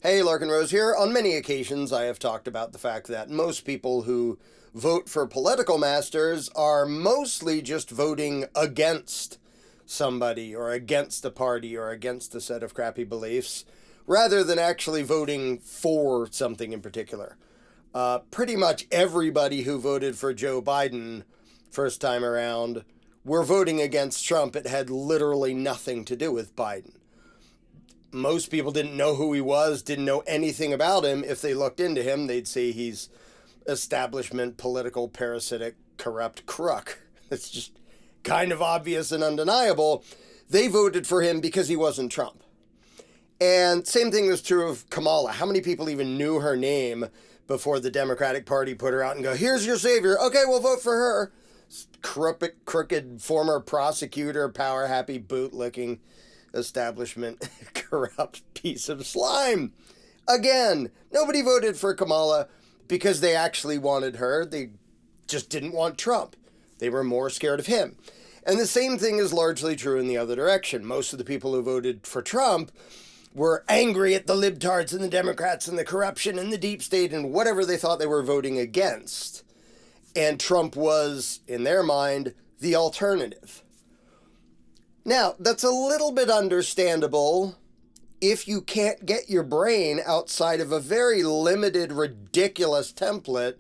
Hey, Larken Rose here. On many occasions, I have talked about the fact that most people who vote for political masters are mostly just voting against somebody or against a party or against a set of crappy beliefs, rather than actually voting for something in particular. Pretty much everybody who voted for Joe Biden first time around were voting against Trump. It had literally nothing to do with Biden. Most people didn't know who he was, didn't know anything about him. If they looked into him, they'd see he's establishment, political, parasitic, corrupt crook. It's just kind of obvious and undeniable. They voted for him because he wasn't Trump. And same thing was true of Kamala. How many people even knew her name before the Democratic Party put her out and go, here's your savior. Okay, we'll vote for her. Crooked former prosecutor, power-happy, boot-licking establishment corrupt piece of slime. Again, nobody voted for Kamala because they actually wanted her. They just didn't want Trump. They were more scared of him. And the same thing is largely true in the other direction. Most of the people who voted for Trump were angry at the libtards and the Democrats and the corruption and the deep state and whatever they thought they were voting against. And Trump was, in their mind, the alternative. Now, that's a little bit understandable if you can't get your brain outside of a very limited, ridiculous template,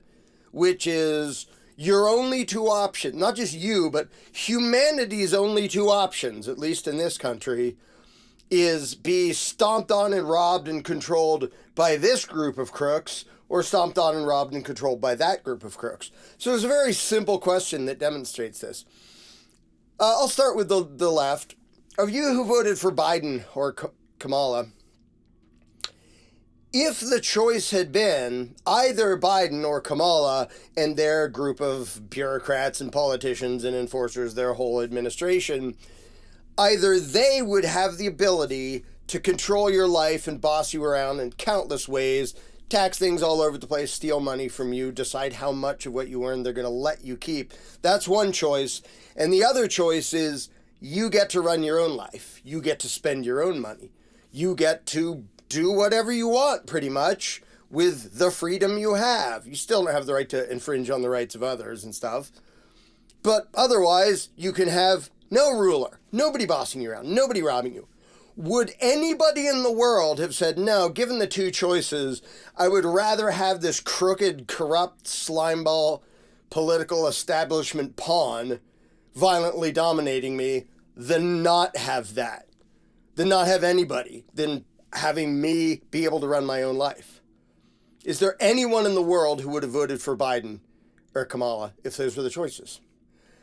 which is your only two options, not just you, but humanity's only two options, at least in this country, is be stomped on and robbed and controlled by this group of crooks, or stomped on and robbed and controlled by that group of crooks. So it's a very simple question that demonstrates this. I'll start with the left. Of you who voted for Biden or Kamala, if the choice had been either Biden or Kamala and their group of bureaucrats and politicians and enforcers, their whole administration, either they would have the ability to control your life and boss you around in countless ways, tax things all over the place, steal money from you, decide how much of what you earn they're going to let you keep. That's one choice. And the other choice is you get to run your own life. You get to spend your own money. You get to do whatever you want, pretty much, with the freedom you have. You still don't have the right to infringe on the rights of others and stuff. But otherwise, you can have no ruler, nobody bossing you around, nobody robbing you. Would anybody in the world have said, no, given the two choices, I would rather have this crooked, corrupt, slimeball political establishment pawn violently dominating me than not have that, than not have anybody, than having me be able to run my own life? Is there anyone in the world who would have voted for Biden or Kamala if those were the choices?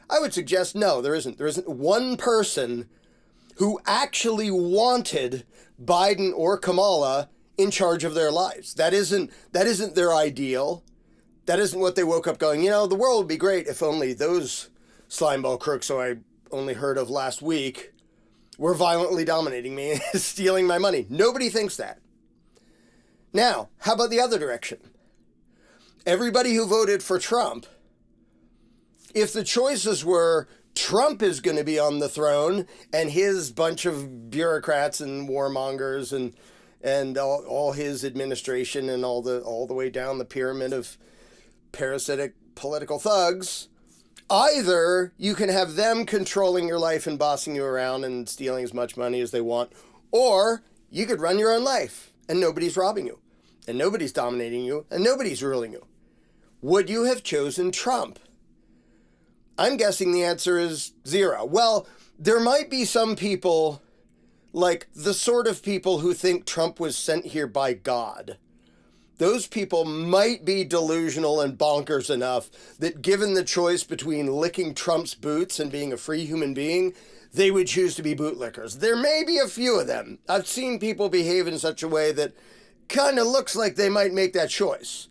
I would suggest no, there isn't. There isn't one person who actually wanted Biden or Kamala in charge of their lives. That isn't their ideal. That isn't what they woke up going, the world would be great if only those slimeball crooks who I only heard of last week were violently dominating me and stealing my money. Nobody thinks that. Now, how about the other direction? Everybody who voted for Trump, if the choices were Trump is going to be on the throne and his bunch of bureaucrats and warmongers and all his administration and all the way down the pyramid of parasitic political thugs, either you can have them controlling your life and bossing you around and stealing as much money as they want, or you could run your own life and nobody's robbing you and nobody's dominating you and nobody's ruling you. Would you have chosen Trump? I'm guessing the answer is 0. Well, there might be some people, like the sort of people who think Trump was sent here by God. Those people might be delusional and bonkers enough that given the choice between licking Trump's boots and being a free human being, they would choose to be bootlickers. There may be a few of them. I've seen people behave in such a way that kind of looks like they might make that choice.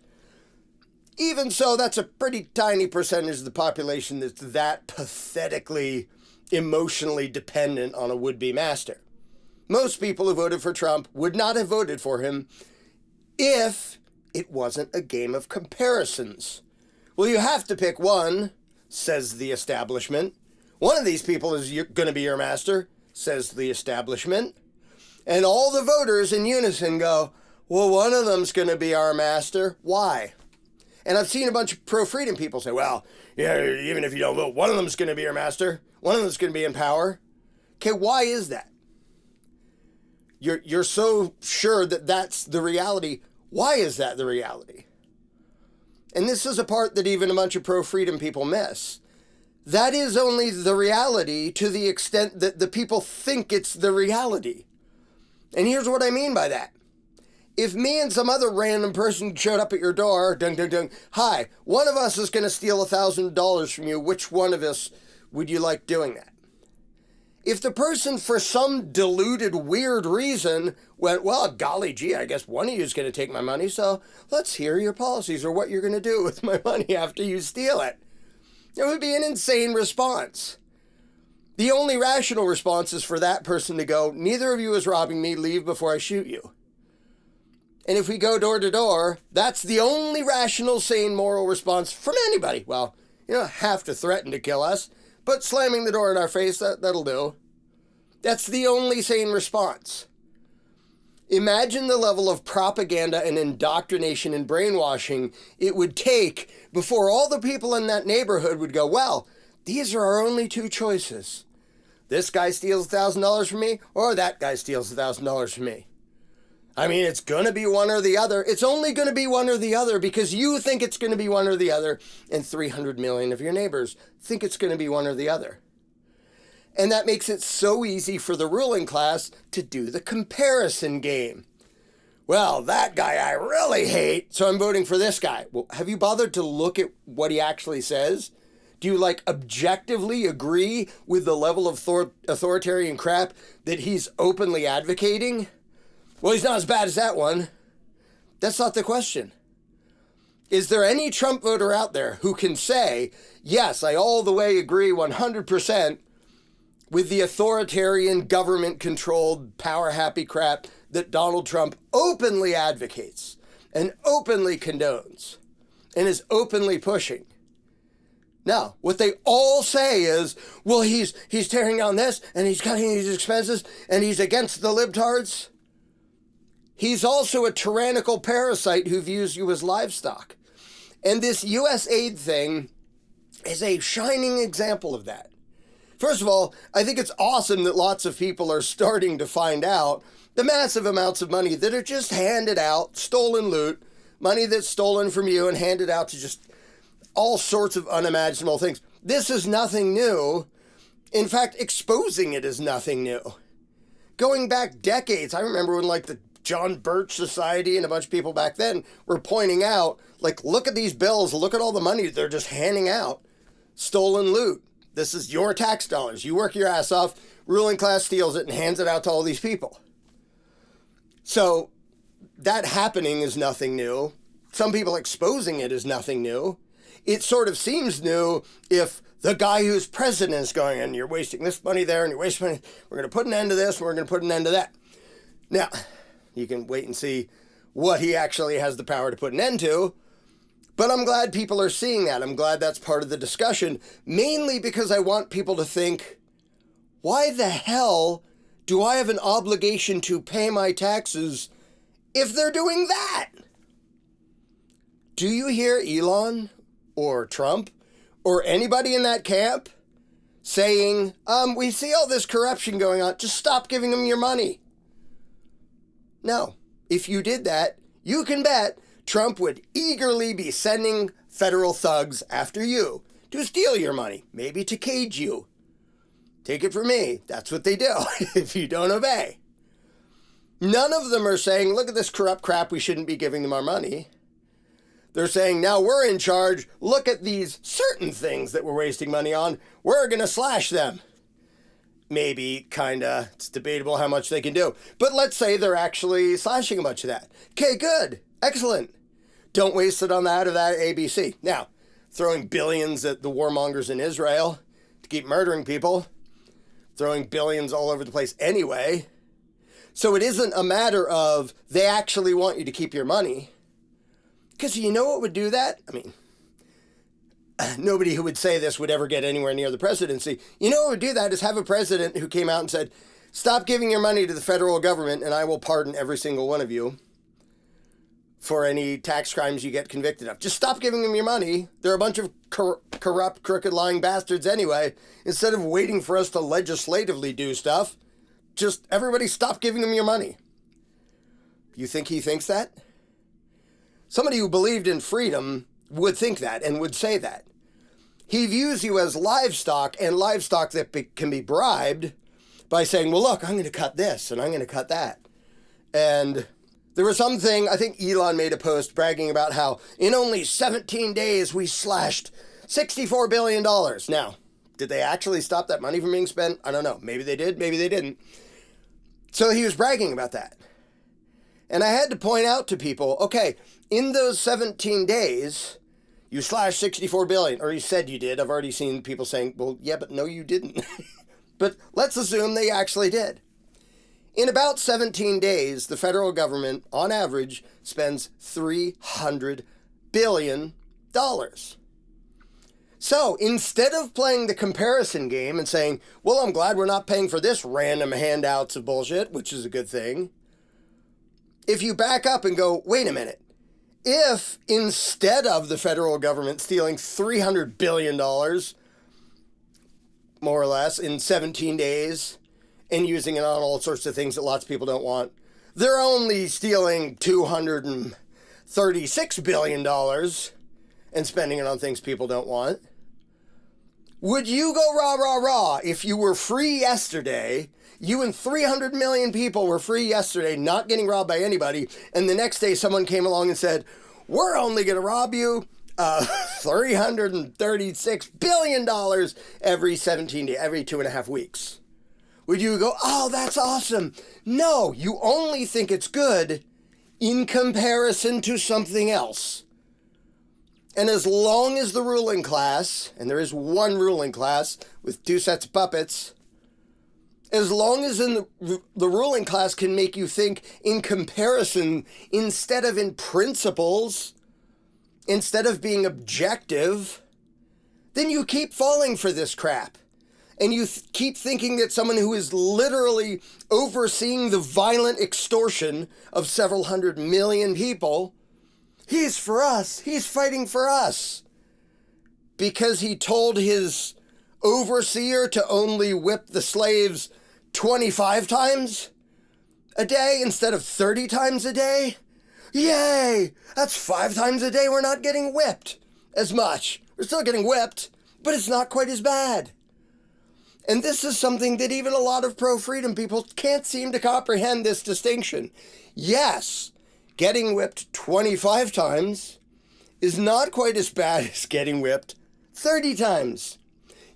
Even so, that's a pretty tiny percentage of the population that's that pathetically, emotionally dependent on a would-be master. Most people who voted for Trump would not have voted for him if it wasn't a game of comparisons. Well, you have to pick one, says the establishment. One of these people is going to be your master, says the establishment. And all the voters in unison go, well, one of them's going to be our master. Why? And I've seen a bunch of pro-freedom people say, well, yeah, even if you don't vote, one of them's going to be your master. One of them's going to be in power. Okay, why is that? You're so sure that that's the reality. Why is that the reality? And this is a part that even a bunch of pro-freedom people miss. That is only the reality to the extent that the people think it's the reality. And here's what I mean by that. If me and some other random person showed up at your door, dun dun dun, hi, one of us is going to steal $1,000 from you. Which one of us would you like doing that? If the person, for some deluded, weird reason, went, well, golly gee, I guess one of you is going to take my money, so let's hear your policies or what you're going to do with my money after you steal it. It would be an insane response. The only rational response is for that person to go, neither of you is robbing me, leave before I shoot you. And if we go door to door, that's the only rational, sane, moral response from anybody. Well, you don't have to threaten to kill us, but slamming the door in our face, that'll do. That's the only sane response. Imagine the level of propaganda and indoctrination and brainwashing it would take before all the people in that neighborhood would go, well, these are our only two choices. This guy steals $1,000 from me, or that guy steals $1,000 from me. I mean, it's going to be one or the other. It's only going to be one or the other because you think it's going to be one or the other, and 300 million of your neighbors think it's going to be one or the other. And that makes it so easy for the ruling class to do the comparison game. Well, that guy I really hate, so I'm voting for this guy. Well, have you bothered to look at what he actually says? Do you, objectively agree with the level of authoritarian crap that he's openly advocating? Well, he's not as bad as that one. That's not the question. Is there any Trump voter out there who can say, yes, I all the way agree 100% with the authoritarian, government-controlled, power-happy crap that Donald Trump openly advocates and openly condones and is openly pushing? No, what they all say is, well, he's tearing down this, and he's cutting these expenses, and he's against the libtards. He's also a tyrannical parasite who views you as livestock. And this U.S. aid thing is a shining example of that. First of all, I think it's awesome that lots of people are starting to find out the massive amounts of money that are just handed out, stolen loot, money that's stolen from you and handed out to just all sorts of unimaginable things. This is nothing new. In fact, exposing it is nothing new. Going back decades, I remember when the John Birch Society and a bunch of people back then were pointing out, look at these bills, look at all the money they're just handing out. Stolen loot. This is your tax dollars. You work your ass off, ruling class steals it and hands it out to all these people. So that happening is nothing new. Some people exposing it is nothing new. It sort of seems new if the guy who's president is going, and you're wasting this money there, and you're wasting money. We're going to put an end to this, and we're going to put an end to that. Now, you can wait and see what he actually has the power to put an end to. But I'm glad people are seeing that. I'm glad that's part of the discussion, mainly because I want people to think, why the hell do I have an obligation to pay my taxes if they're doing that? Do you hear Elon or Trump or anybody in that camp saying, we see all this corruption going on, just stop giving them your money? No. If you did that, you can bet Trump would eagerly be sending federal thugs after you to steal your money, maybe to cage you. Take it from me, that's what they do if you don't obey. None of them are saying, look at this corrupt crap, we shouldn't be giving them our money. They're saying, now we're in charge, look at these certain things that we're wasting money on, we're going to slash them. Maybe, kinda, it's debatable how much they can do. But let's say they're actually slashing a bunch of that. Okay, good, excellent. Don't waste it on that or that ABC. Now, throwing billions at the warmongers in Israel to keep murdering people, throwing billions all over the place anyway. So it isn't a matter of they actually want you to keep your money. Because you know what would do that? I mean, nobody who would say this would ever get anywhere near the presidency. You know what would do that is have a president who came out and said, stop giving your money to the federal government and I will pardon every single one of you. for any tax crimes you get convicted of. Just stop giving them your money. They're a bunch of corrupt, crooked, lying bastards anyway. Instead of waiting for us to legislatively do stuff, just everybody stop giving them your money. You think he thinks that? Somebody who believed in freedom would think that and would say that. He views you as livestock, and livestock that can be bribed by saying, well, look, I'm going to cut this and I'm going to cut that. And there was something, I think Elon made a post bragging about how in only 17 days we slashed $64 billion. Now, did they actually stop that money from being spent? I don't know. Maybe they did, maybe they didn't. So he was bragging about that. And I had to point out to people, okay, in those 17 days, you slashed 64 billion, or you said you did. I've already seen people saying, well, yeah, but no, you didn't. But let's assume they actually did. In about 17 days, the federal government, on average, spends $300 billion. So instead of playing the comparison game and saying, well, I'm glad we're not paying for this random handouts of bullshit, which is a good thing, if you back up and go, wait a minute, if instead of the federal government stealing $300 billion, more or less, in 17 days, and using it on all sorts of things that lots of people don't want, they're only stealing $236 billion and spending it on things people don't want. Would you go rah, rah, rah if you were free yesterday, you and 300 million people were free yesterday, not getting robbed by anybody, and the next day someone came along and said, we're only going to rob you $336 billion every 17 days, every 2.5 weeks? Would you go, oh, that's awesome? No, you only think it's good in comparison to something else. And as long as the ruling class, and there is one ruling class with two sets of puppets, as long as the ruling class can make you think in comparison instead of in principles, instead of being objective, then you keep falling for this crap. And you keep thinking that someone who is literally overseeing the violent extortion of several hundred million people, he's for us, he's fighting for us. Because he told his overseer to only whip the slaves 25 times a day instead of 30 times a day? Yay! That's 5 times a day we're not getting whipped as much. We're still getting whipped, but it's not quite as bad. And this is something that even a lot of pro-freedom people can't seem to comprehend, this distinction. Yes, getting whipped 25 times is not quite as bad as getting whipped 30 times.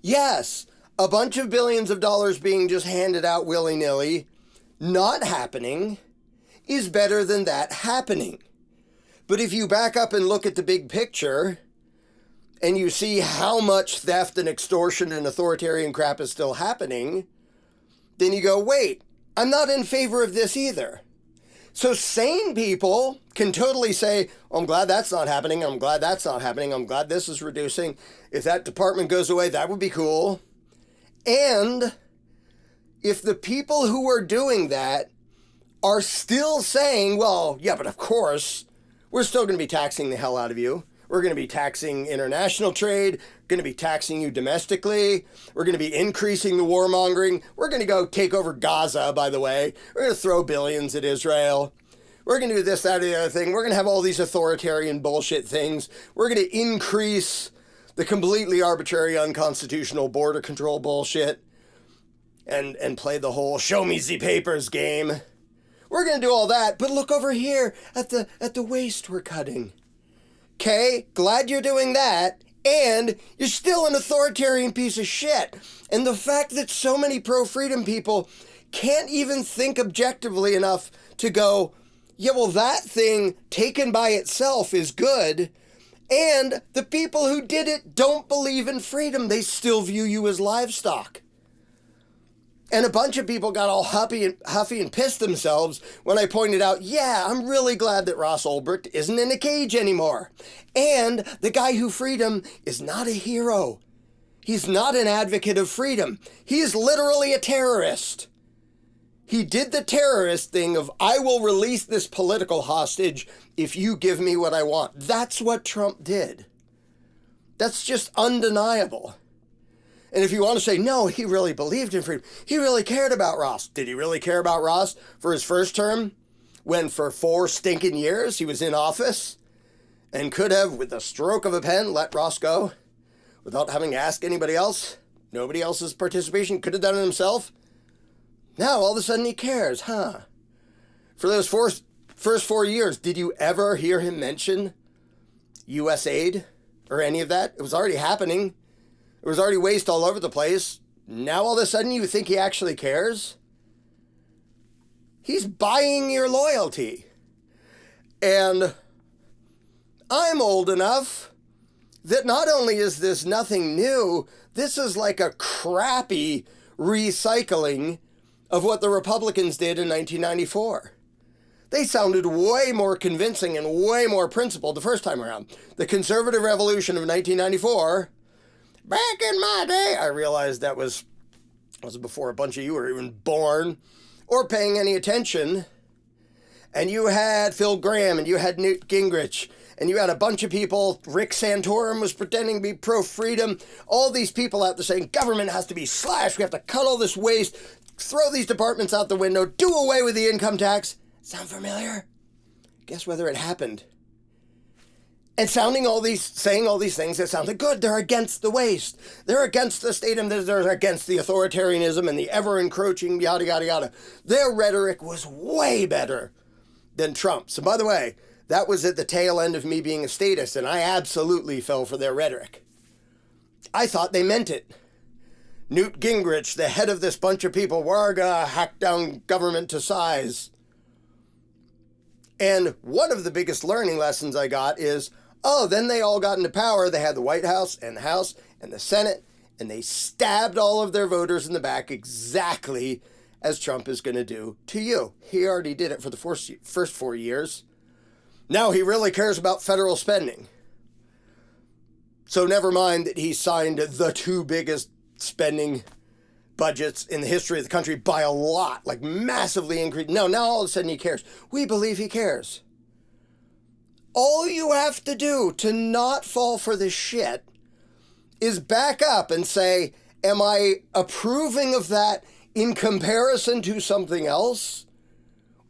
Yes, a bunch of billions of dollars being just handed out willy-nilly, not happening, is better than that happening. But if you back up and look at the big picture, and you see how much theft and extortion and authoritarian crap is still happening, then you go, wait, I'm not in favor of this either. So sane people can totally say, oh, I'm glad that's not happening, I'm glad that's not happening, I'm glad this is reducing. If that department goes away, that would be cool. And if the people who are doing that are still saying, well, yeah, but of course, we're still going to be taxing the hell out of you. We're going to be taxing international trade, going to be taxing you domestically, we're going to be increasing the warmongering, we're going to go take over Gaza, by the way, we're going to throw billions at Israel, we're going to do this, that, or the other thing, we're going to have all these authoritarian bullshit things, we're going to increase the completely arbitrary, unconstitutional border control bullshit, and play the whole show me the papers game. We're going to do all that, but look over here at the waste we're cutting. Okay, glad you're doing that, and you're still an authoritarian piece of shit. And the fact that so many pro-freedom people can't even think objectively enough to go, yeah, well, that thing taken by itself is good, and the people who did it don't believe in freedom. They still view you as livestock. And a bunch of people got all huffy and pissed themselves when I pointed out, yeah, I'm really glad that Ross Ulbricht isn't in a cage anymore. And the guy who freed him is not a hero. He's not an advocate of freedom. He's literally a terrorist. He did the terrorist thing of, I will release this political hostage if you give me what I want. That's what Trump did. That's just undeniable. And if you want to say, no, he really believed in freedom, he really cared about Ross. Did he really care about Ross for his first term, when for 4 stinking years he was in office and could have, with the stroke of a pen, let Ross go without having to ask anybody else? Nobody else's participation, could have done it himself? Now, all of a sudden he cares, huh? For those first 4 years, did you ever hear him mention U.S. aid or any of that? It was already happening. There was already waste all over the place. Now, all of a sudden, you think he actually cares? He's buying your loyalty. And I'm old enough that not only is this nothing new, this is like a crappy recycling of what the Republicans did in 1994. They sounded way more convincing and way more principled the first time around. The conservative revolution of 1994, back in my day, I realized that was before a bunch of you were even born or paying any attention. And you had Phil Gramm and you had Newt Gingrich and you had a bunch of people. Rick Santorum was pretending to be pro-freedom. All these people out there saying government has to be slashed. We have to cut all this waste, throw these departments out the window, do away with the income tax. Sound familiar? Guess whether it happened. And saying all these things that sounded good. They're against the waste. They're against the state and they're against the authoritarianism and the ever-encroaching yada, yada, yada. Their rhetoric was way better than Trump's. And by the way, that was at the tail end of me being a statist, and I absolutely fell for their rhetoric. I thought they meant it. Newt Gingrich, the head of this bunch of people, we're gonna hack down government to size. And one of the biggest learning lessons I got is, then they all got into power. They had the White House and the House and the Senate, and they stabbed all of their voters in the back exactly as Trump is going to do to you. He already did it for the first 4 years. Now he really cares about federal spending. So never mind that he signed the 2 biggest spending budgets in the history of the country by a lot, like massively increased. No, now all of a sudden he cares. We believe he cares. All you have to do to not fall for this shit is back up and say, am I approving of that in comparison to something else?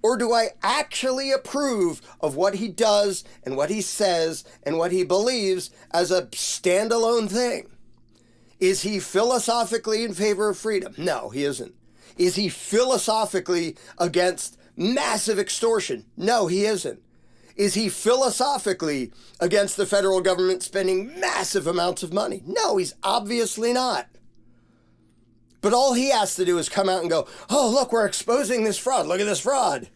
Or do I actually approve of what he does and what he says and what he believes as a standalone thing? Is he philosophically in favor of freedom? No, he isn't. Is he philosophically against massive extortion? No, he isn't. Is he philosophically against the federal government spending massive amounts of money? No, he's obviously not. But all he has to do is come out and go, oh, look, we're exposing this fraud. Look at this fraud.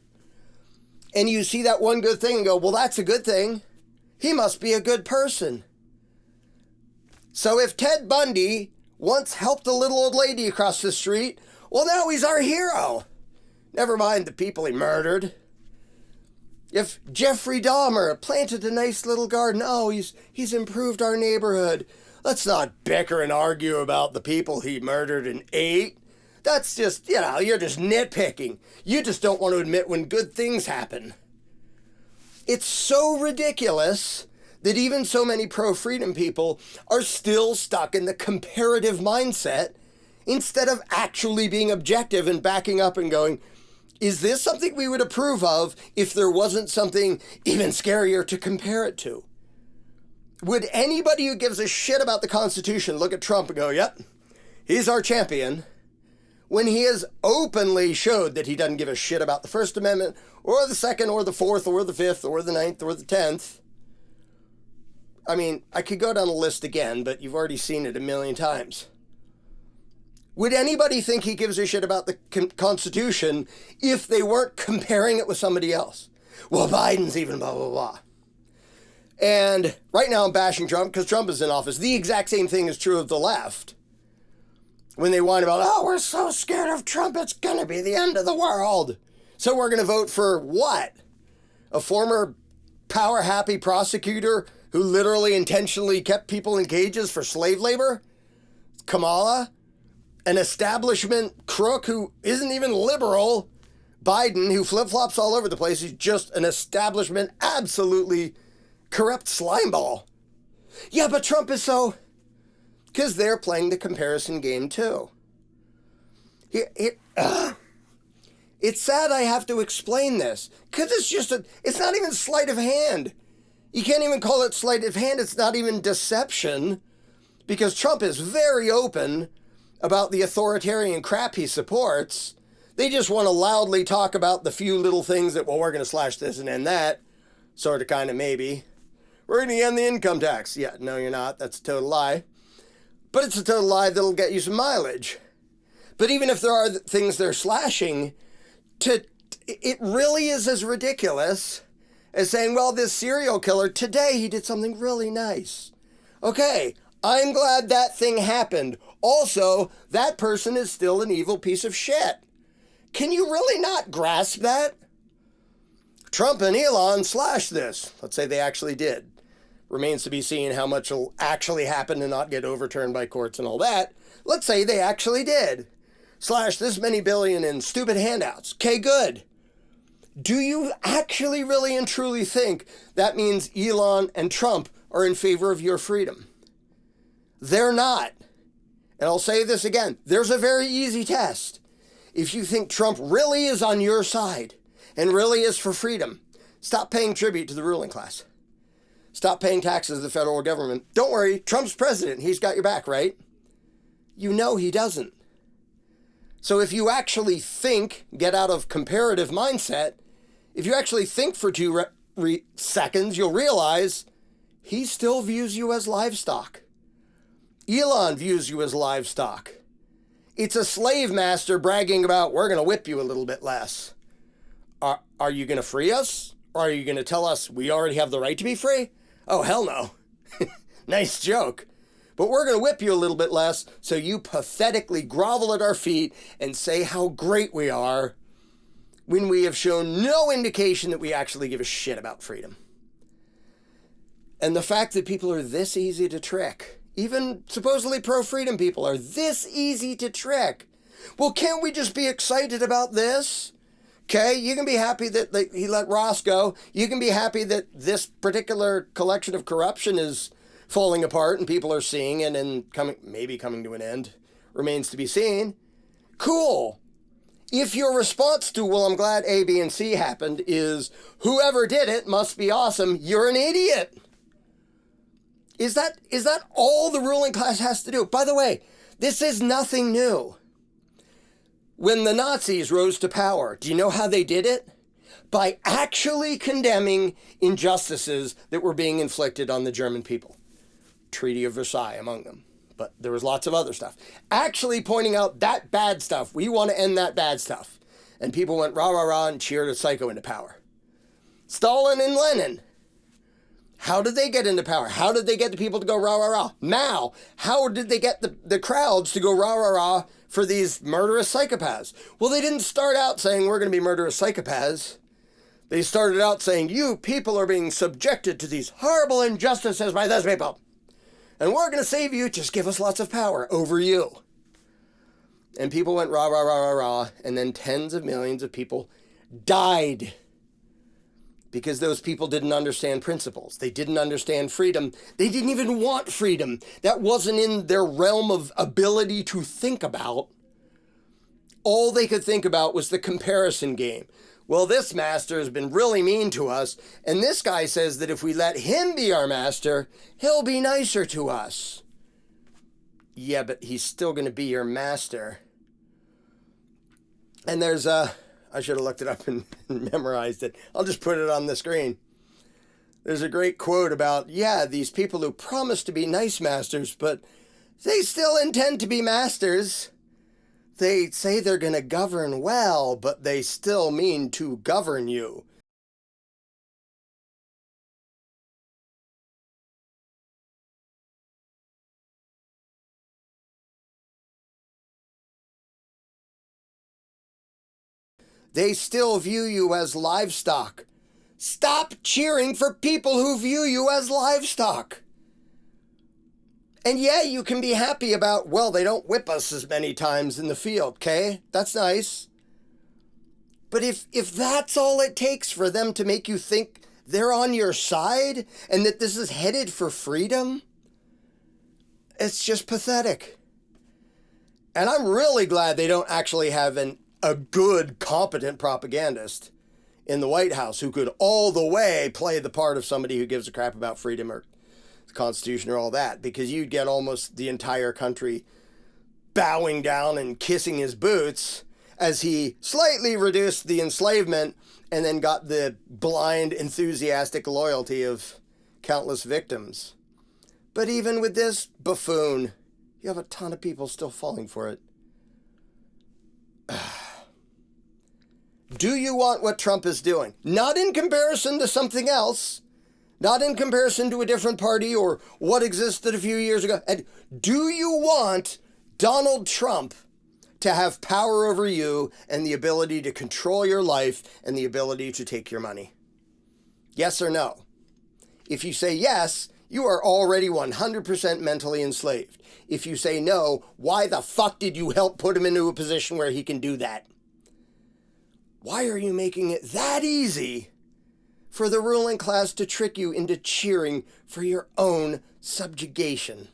And you see that one good thing and go, well, that's a good thing. He must be a good person. So if Ted Bundy once helped a little old lady across the street, well, now he's our hero. Never mind the people he murdered. If Jeffrey Dahmer planted a nice little garden, oh, he's improved our neighborhood. Let's not bicker and argue about the people he murdered and ate. That's just, you're just nitpicking. You just don't want to admit when good things happen. It's so ridiculous that even so many pro-freedom people are still stuck in the comparative mindset instead of actually being objective and backing up and going, is this something we would approve of if there wasn't something even scarier to compare it to? Would anybody who gives a shit about the Constitution look at Trump and go, yep, he's our champion, when he has openly showed that he doesn't give a shit about the First Amendment or the Second or the Fourth or the Fifth or the Ninth or the 10th? I mean, I could go down the list again, but you've already seen it a million times. Would anybody think he gives a shit about the Constitution if they weren't comparing it with somebody else? Well, Biden's even blah, blah, blah. And right now I'm bashing Trump because Trump is in office. The exact same thing is true of the left. When they whine about, oh, we're so scared of Trump, it's going to be the end of the world. So we're going to vote for what? A former power-happy prosecutor who literally intentionally kept people in cages for slave labor? Kamala? An establishment crook who isn't even liberal, Biden, who flip-flops all over the place, he's just an establishment, absolutely corrupt slimeball. Yeah, but Trump is so... Because they're playing the comparison game, too. It's sad I have to explain this, because it's not even sleight of hand. You can't even call it sleight of hand. It's not even deception, because Trump is very open about the authoritarian crap he supports. They just want to loudly talk about the few little things that, well, we're going to slash this and end that. Sort of, kind of, maybe. We're going to end the income tax. Yeah, no, you're not. That's a total lie. But it's a total lie that'll get you some mileage. But even if there are things they're slashing, it really is as ridiculous as saying, well, this serial killer, today he did something really nice. Okay, I'm glad that thing happened. Also, that person is still an evil piece of shit. Can you really not grasp that? Trump and Elon slashed this. Let's say they actually did. Remains to be seen how much will actually happen and not get overturned by courts and all that. Let's say they actually did. Slash this many billion in stupid handouts. Okay, good. Do you actually really and truly think that means Elon and Trump are in favor of your freedom? They're not. And I'll say this again. There's a very easy test. If you think Trump really is on your side and really is for freedom, stop paying tribute to the ruling class. Stop paying taxes to the federal government. Don't worry, Trump's president. He's got your back, right? You know he doesn't. So if you actually think, get out of comparative mindset, if you actually think for 2 seconds, you'll realize he still views you as livestock. Elon views you as livestock. It's a slave master bragging about, we're going to whip you a little bit less. Are you going to free us? Or are you going to tell us we already have the right to be free? Oh, hell no. Nice joke. But we're going to whip you a little bit less, so you pathetically grovel at our feet and say how great we are when we have shown no indication that we actually give a shit about freedom. And the fact that people are this easy to trick, even supposedly pro-freedom people are this easy to trick. Well, can't we just be excited about this? Okay, you can be happy that he let Ross go. You can be happy that this particular collection of corruption is falling apart and people are seeing it and maybe coming to an end. Remains to be seen. Cool. If your response to, well, I'm glad A, B, and C happened is, whoever did it must be awesome, you're an idiot. Is that all the ruling class has to do? By the way, this is nothing new. When the Nazis rose to power, do you know how they did it? By actually condemning injustices that were being inflicted on the German people. Treaty of Versailles among them. But there was lots of other stuff. Actually pointing out that bad stuff. We want to end that bad stuff. And people went rah, rah, rah and cheered a psycho into power. Stalin and Lenin. How did they get into power? How did they get the people to go rah, rah, rah? Mao. How did they get the crowds to go rah, rah, rah for these murderous psychopaths? Well, they didn't start out saying we're going to be murderous psychopaths. They started out saying you people are being subjected to these horrible injustices by those people. And we're going to save you. Just give us lots of power over you. And people went rah, rah, rah, rah, rah. And then tens of millions of people died. Because those people didn't understand principles. They didn't understand freedom. They didn't even want freedom. That wasn't in their realm of ability to think about. All they could think about was the comparison game. Well, this master has been really mean to us, and this guy says that if we let him be our master, he'll be nicer to us. Yeah, but he's still going to be your master. And there's I should have looked it up and memorized it. I'll just put it on the screen. There's a great quote about, yeah, these people who promise to be nice masters, but they still intend to be masters. They say they're going to govern well, but they still mean to govern you. They still view you as livestock. Stop cheering for people who view you as livestock. And yeah, you can be happy about, well, they don't whip us as many times in the field, okay? That's nice. But if that's all it takes for them to make you think they're on your side and that this is headed for freedom, it's just pathetic. And I'm really glad they don't actually have a good, competent propagandist in the White House who could all the way play the part of somebody who gives a crap about freedom or the Constitution or all that, because you'd get almost the entire country bowing down and kissing his boots as he slightly reduced the enslavement and then got the blind, enthusiastic loyalty of countless victims. But even with this buffoon, you have a ton of people still falling for it. Do you want what Trump is doing? Not in comparison to something else, not in comparison to a different party or what existed a few years ago. And do you want Donald Trump to have power over you and the ability to control your life and the ability to take your money? Yes or no? If you say yes, you are already 100% mentally enslaved. If you say no, why the fuck did you help put him into a position where he can do that? Why are you making it that easy for the ruling class to trick you into cheering for your own subjugation?